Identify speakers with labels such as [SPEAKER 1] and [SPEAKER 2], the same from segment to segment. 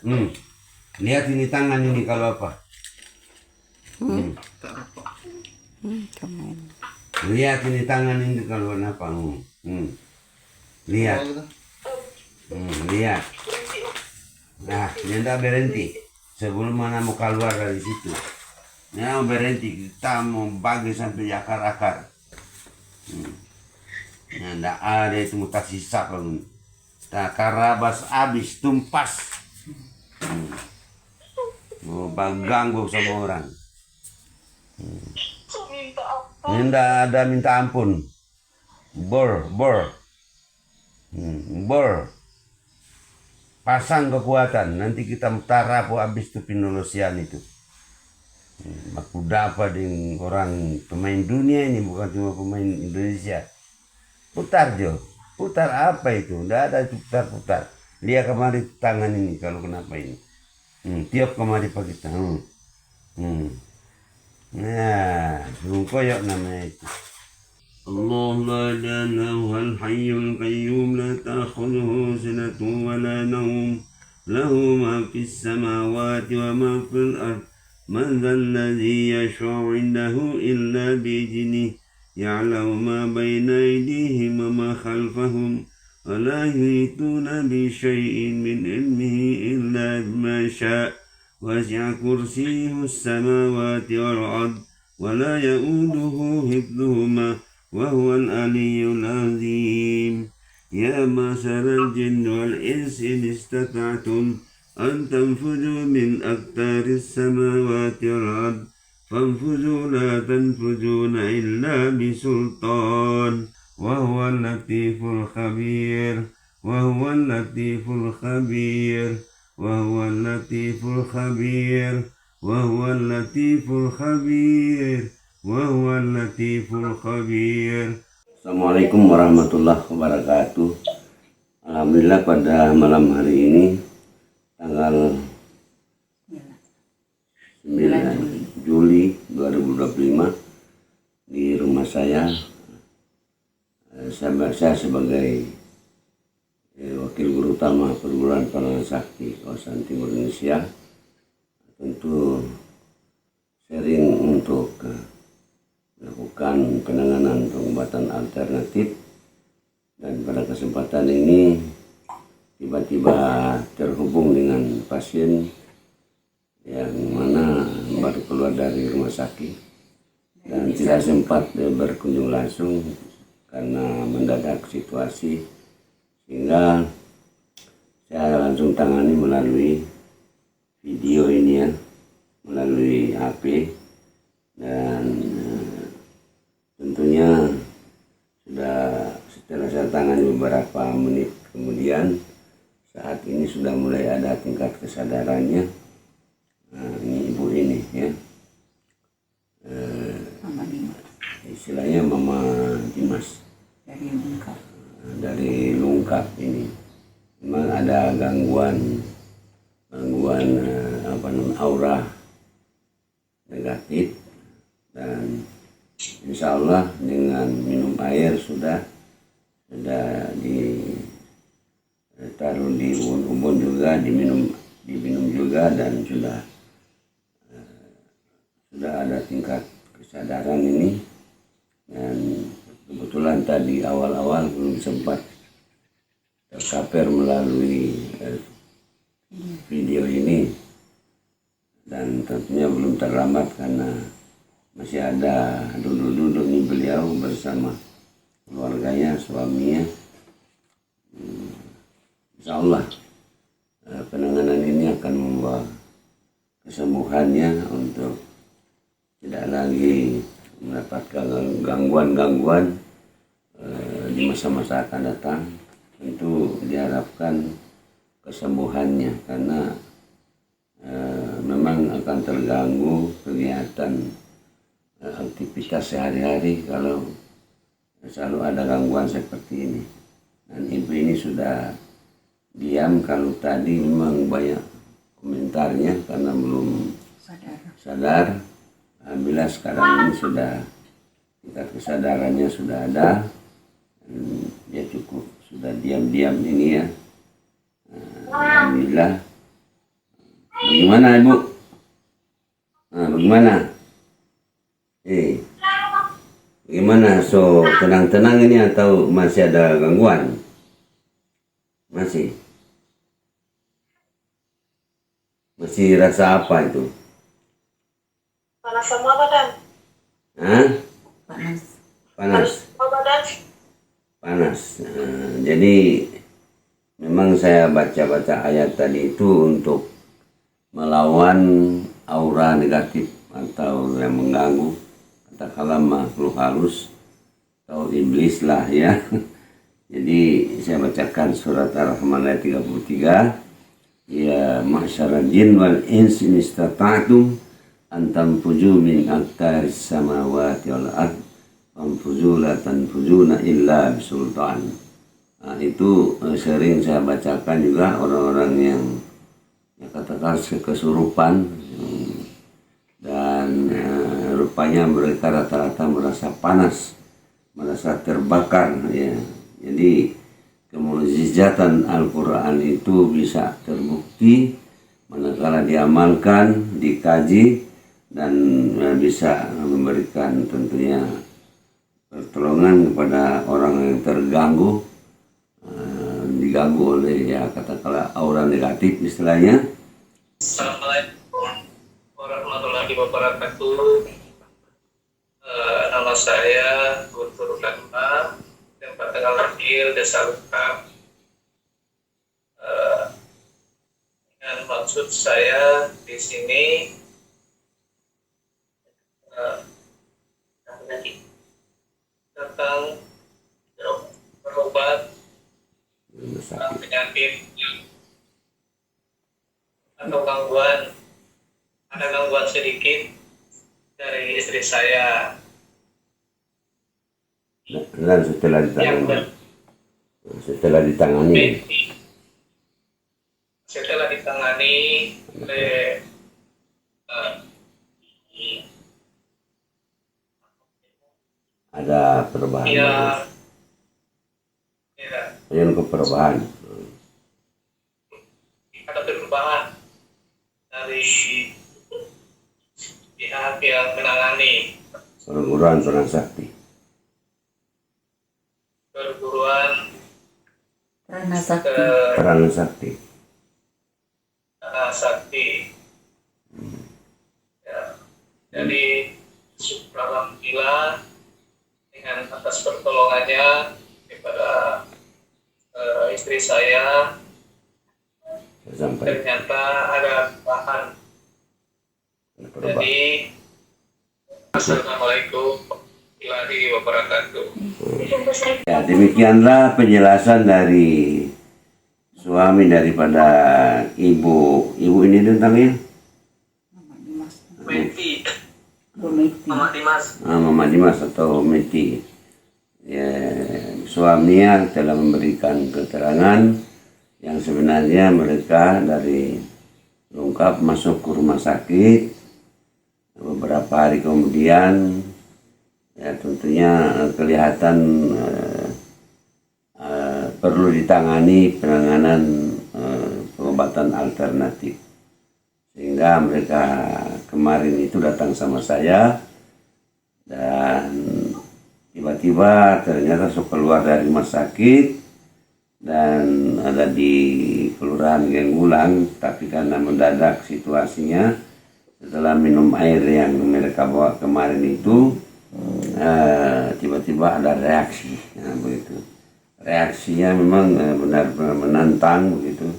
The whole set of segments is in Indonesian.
[SPEAKER 1] Hmm. Lihat ini tangan ini kalau apa.
[SPEAKER 2] Kemain.
[SPEAKER 1] Lihat ini tangan ini kalau apa. Lihat. Lihat. Nah, ini tidak berhenti. Sebelum mana mau keluar dari situ. Ini mau berhenti. Kita mau bagi sampai akar-akar. Nah, tidak ada itu mau tak sisa kalau. Tak karabas habis, tumpas. Mau ganggu sama orang. Ini tidak ada minta ampun. Bor. Bor. Pasang kekuatan. Nanti kita tarapu habis itu Pinolosian itu. Aku dapat dengan orang pemain dunia ini, bukan cuma pemain Indonesia. Putar Jo. Putar apa itu? Tidak ada itu putar-putar. Lihat kemari tangan ini kalau kenapa ini. Tiap kemari pakai tangan. Nah, koyok namanya itu. الله لا إله إلا هو الحي القيوم لا تأخذه سنة ولا نوم له ما في السماوات وما في الأرض من ذا الذي يشفع عنده إلا بإذنه يعلم ما بين أيديهم وما خلفهم ولا يحيطون بشيء من علمه إلا بما شاء وسع كرسيه السماوات والأرض ولا يؤوده حفظهما وهو العلي العظيم يا معشر الجن والإنس إن استطعتم أن تنفذوا من أقطار السماوات والأرض فانفذوا لا تنفذون إلا بسلطان وهو اللطيف الخبير وهو اللطيف الخبير وهو اللطيف الخبير وهو اللطيف الخبير وهو اللطيف الخبير. Assalamualaikum warahmatullahi wabarakatuh. Alhamdulillah pada malam hari ini tanggal 9 Juli 2025 di rumah saya sebagai wakil guru utama perguruan Palangan Sakti kawasan Timur Indonesia tentu sering untuk melakukan penanganan pengobatan alternatif, dan pada kesempatan ini tiba-tiba terhubung dengan pasien yang mana baru keluar dari rumah sakit dan tidak sempat berkunjung langsung karena mendadak situasi, sehingga saya langsung tangani melalui video ini ya, melalui HP, dan tentunya setelah saya tangani beberapa menit kemudian saat ini sudah mulai ada tingkat kesadarannya. Ini ibu ini ya, istilahnya Mama Dimas dari Lungkap ini. Memang ada gangguan aura negatif, dan insya Allah dengan minum air sudah ditaruh di ubun juga, diminum juga, dan sudah ada tingkat kesadaran ini. Dan kebetulan tadi awal-awal belum sempat terkaper melalui video ini, dan tentunya belum terlambat karena masih ada duduk-duduk nih beliau bersama keluarganya, suaminya. Insya Allah penanganan ini akan membawa kesembuhannya untuk tidak lagi mendapatkan gangguan-gangguan di masa-masa akan datang. Tentu diharapkan kesembuhannya karena memang akan terganggu kegiatan aktivitas sehari-hari kalau selalu ada gangguan seperti ini. Dan ibu ini sudah diam, kalau tadi memang banyak komentarnya karena belum sadar. Alhamdulillah sekarang ini sudah tingkat kesadarannya sudah ada, dan dia cukup sudah diam-diam ini ya. Alhamdulillah Bagaimana Ibu? Nah, bagaimana? Bagaimana? So, tenang-tenang ini atau masih ada gangguan? Masih? Masih rasa apa itu?
[SPEAKER 3] Panas semua badan.
[SPEAKER 1] Hah?
[SPEAKER 2] Panas.
[SPEAKER 1] Panas?
[SPEAKER 3] Semua badan.
[SPEAKER 1] Panas. Jadi memang saya baca-baca ayat tadi itu untuk melawan aura negatif atau yang mengganggu, katakanlah makhluk halus atau iblis lah ya. Jadi saya bacakan surat Ar-Rahman ayat 33. Ya ma'syaral jin wal ins in istata'tum an tanfuzu min aqtaris samawati wal ard fanfuzu la tanfuzuna illa bisultan. Nah, itu sering saya bacakan juga orang-orang yang ya katakan kesurupan dan rupanya mereka rata-rata merasa panas, merasa terbakar ya. Jadi kemukjizatan Al-Quran itu bisa terbukti manakala diamalkan, dikaji dan bisa memberikan tentunya pertolongan kepada orang yang terganggu, diganggu oleh ya katakanlah aura negatif istilahnya.
[SPEAKER 3] Assalamualaikum warahmatullahi wabarakatuh. Nama saya Guntur Karma, tempat tanggal lahir Desa Lukam. Dengan maksud saya di sini tentang berobat penyakit atau gangguan, ada gangguan sedikit dari istri saya
[SPEAKER 1] Dan setelah
[SPEAKER 3] yang
[SPEAKER 1] ditangani,
[SPEAKER 3] setelah ditangani oleh
[SPEAKER 1] ada perubahan.
[SPEAKER 3] ya, ya,
[SPEAKER 1] Yang ke perubahan.
[SPEAKER 3] ada perubahan dari pihak yang menangani
[SPEAKER 1] Perguruan Sakti.
[SPEAKER 3] perguruan
[SPEAKER 2] Prana Sakti.
[SPEAKER 1] Peran Sakti.
[SPEAKER 3] Sakti. Ya. Jadi alhamdulillah dengan atas pertolongannya kepada istri saya
[SPEAKER 1] Sampai
[SPEAKER 3] ternyata ada perubahan. Jadi Assalamualaikum warahmatullahi wabarakatuh.
[SPEAKER 1] ya, demikianlah penjelasan dari suami daripada ibu ini tentangnya
[SPEAKER 3] Meti,
[SPEAKER 2] Dometi.
[SPEAKER 3] Mama Dimas.
[SPEAKER 1] Mama Dimas atau Meti. Ya, suaminya telah memberikan keterangan yang sebenarnya mereka dari lengkap masuk ke rumah sakit beberapa hari kemudian. Ya tentunya kelihatan perlu ditangani penanganan pengobatan alternatif, sehingga mereka kemarin itu datang sama saya dan tiba-tiba ternyata keluar dari rumah sakit dan ada di Kelurahan Genggulang, tapi karena mendadak situasinya setelah minum air yang mereka bawa kemarin itu tiba-tiba ada reaksi. Nah, begitu reaksinya memang benar-benar menantang begitu.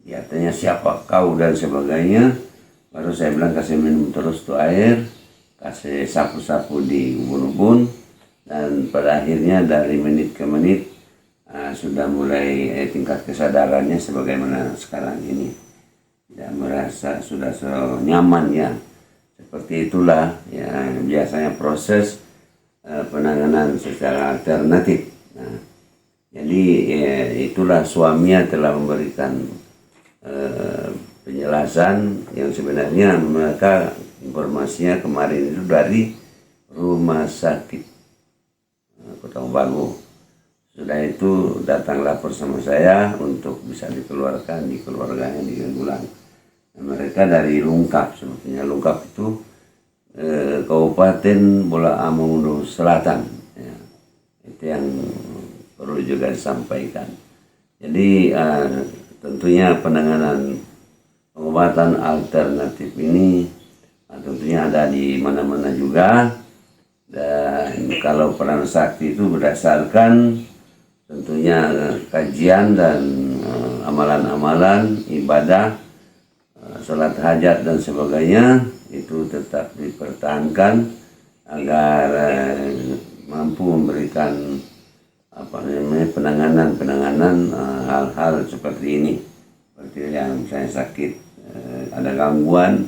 [SPEAKER 1] Ya, tanya siapa kau dan sebagainya. Baru saya bilang kasih minum terus tuh air, kasih sapu-sapu di ubun-ubun, dan pada akhirnya dari menit ke menit sudah mulai tingkat kesadarannya sebagaimana sekarang ini. Tidak merasa sudah nyaman ya. Seperti itulah ya biasanya proses penanganan secara alternatif. Nah, jadi itulah suaminya telah memberikan penjelasan yang sebenarnya mereka informasinya kemarin itu dari rumah sakit Kota Baru. Sudah itu datang lapor sama saya untuk bisa dikeluarkan di keluarganya di Genggulang. Mereka dari Lungkap, sebetulnya Lungkap itu Kabupaten Bola Amungu Selatan. Ya. Itu yang perlu juga disampaikan. Jadi tentunya penanganan pengobatan alternatif ini tentunya ada di mana-mana juga. Dan kalau peran sakti itu berdasarkan tentunya kajian dan amalan-amalan ibadah, sholat hajat dan sebagainya itu tetap dipertahankan agar mampu memberikan penanganan hal-hal seperti ini, seperti yang saya sakit, ada gangguan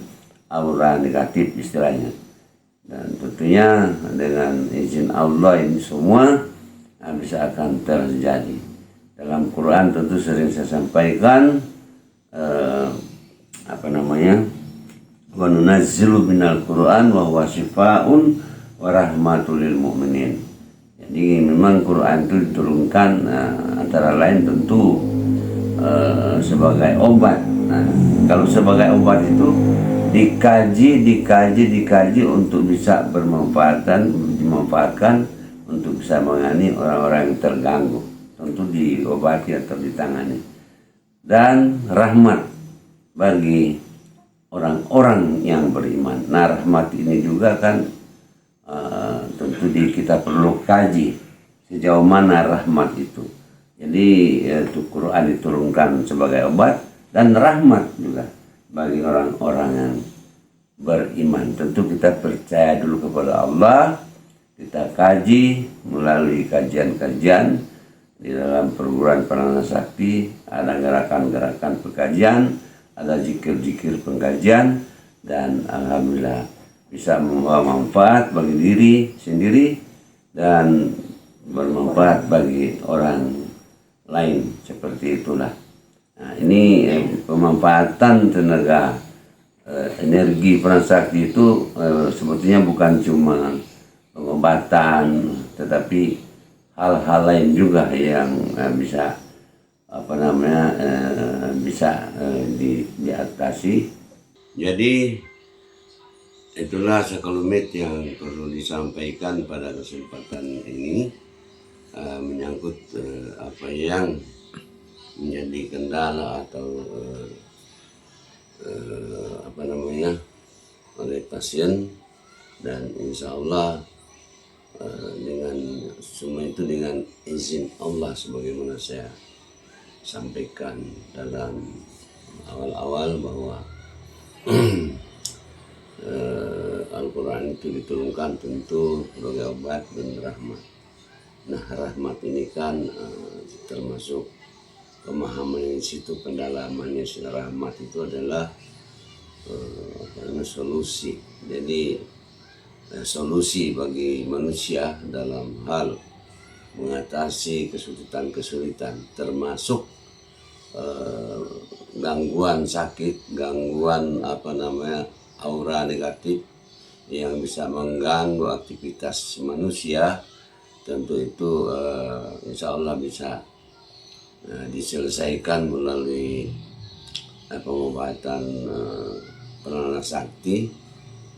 [SPEAKER 1] aura negatif istilahnya. Dan tentunya dengan izin Allah ini semua bisa akan terjadi. Dalam Quran tentu sering saya sampaikan wa nunazzilu minal Quran wa huwa syifaa'un wa rahmatul lil mu'minin. Jadi memang Quran itu diturunkan antara lain tentu sebagai obat. Nah, kalau sebagai obat itu dikaji untuk bisa dimanfaatkan untuk bisa menangani orang-orang yang terganggu, tentu diobati atau ditangani. Dan rahmat bagi orang-orang yang beriman. Nah, rahmat ini juga kan tentu kita perlu kaji sejauh mana rahmat itu. Jadi itu Quran diturunkan sebagai obat dan rahmat juga bagi orang-orang yang beriman. Tentu kita percaya dulu kepada Allah, kita kaji melalui kajian-kajian di dalam perguruan Pranana Sakti, ada gerakan-gerakan pengkajian, ada zikir-zikir pengkajian, dan alhamdulillah bisa membawa manfaat bagi diri sendiri dan bermanfaat bagi orang lain, seperti itulah. Nah, ini pemanfaatan tenaga energi peran sakti itu sebetulnya bukan cuma pengobatan, tetapi hal-hal lain juga yang bisa diatasi. Jadi itulah sekelumit yang perlu disampaikan pada kesempatan ini, menyangkut apa yang menjadi kendala atau oleh pasien. Dan insya Allah dengan semua itu dengan izin Allah, sebagaimana saya sampaikan dalam awal-awal bahwa Al-Quran itu diturunkan tentu sebagai obat dan rahmat. Nah, rahmat ini kan termasuk pemahaman di situ, pendalamannya. Rahmat itu adalah solusi. Jadi solusi bagi manusia dalam hal mengatasi kesulitan-kesulitan, termasuk gangguan sakit, gangguan aura negatif yang bisa mengganggu aktivitas manusia. Tentu itu insya Allah bisa diselesaikan melalui pengobatan Pranana Sakti,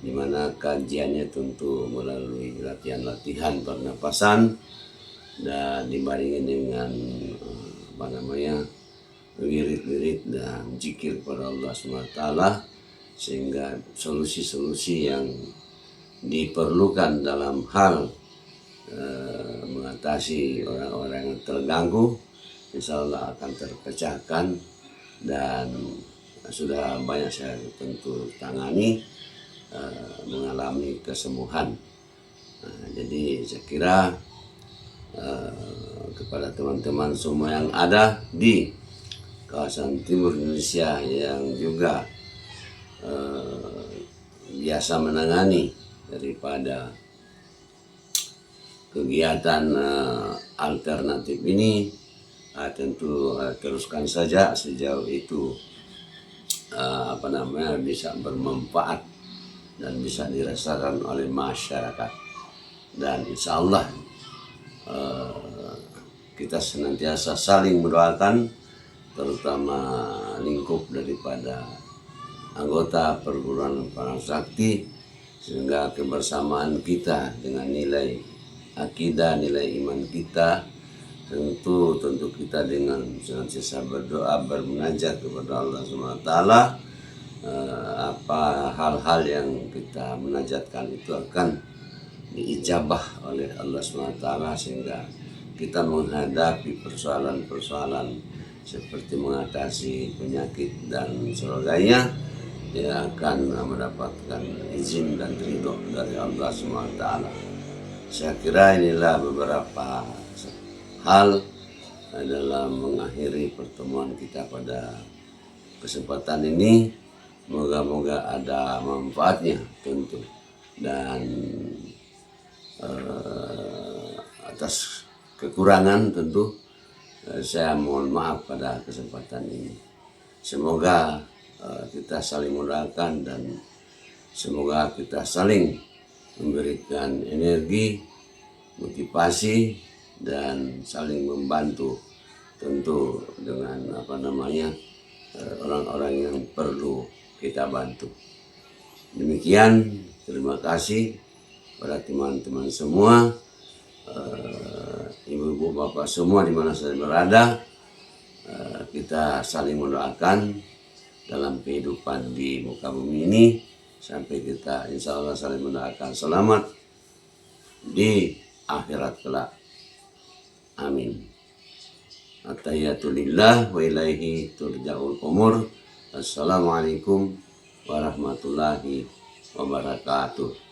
[SPEAKER 1] di mana kajiannya tentu melalui latihan-latihan pernapasan dan dibarengi dengan wirid-wirid dan zikir kepada Allah SWT, sehingga solusi-solusi yang diperlukan dalam hal mengatasi orang-orang yang terganggu insya Allah akan terpecahkan. Dan sudah banyak saya tentu tangani, mengalami kesembuhan. Jadi saya kira kepada teman-teman semua yang ada di kawasan timur Indonesia yang juga biasa menangani daripada kegiatan alternatif ini, tentu teruskan saja sejauh itu bisa bermanfaat dan bisa dirasakan oleh masyarakat. Dan insya Allah kita senantiasa saling mendoakan, terutama lingkup daripada anggota perguruan Parasakti, sehingga kebersamaan kita dengan nilai akidah, nilai iman kita, tentu kita dengan senantiasa berdoa, bermunajat kepada Allah SWT. Apa hal-hal yang kita munajatkan itu akan diijabah oleh Allah SWT, sehingga kita menghadapi persoalan-persoalan seperti mengatasi penyakit dan sebagainya, dia akan mendapatkan izin dan ridho dari Allah SWT. Saya kira inilah beberapa hal dalam mengakhiri pertemuan kita pada kesempatan ini. Moga-moga ada manfaatnya tentu, dan atas kekurangan tentu saya mohon maaf pada kesempatan ini. Semoga kita saling mendoakan dan semoga kita saling memberikan energi, motivasi, dan saling membantu tentu dengan orang-orang yang perlu kita bantu. Demikian, terima kasih pada teman-teman semua, ibu-ibu, bapak semua di mana saya berada. Kita saling mendoakan dalam kehidupan di muka bumi ini sampai kita insya Allah saling mendoakan selamat di akhirat kelak. Amin. At-tahiyyatulillah wa ilaihi turja'ul umur. Assalamualaikum warahmatullahi wabarakatuh.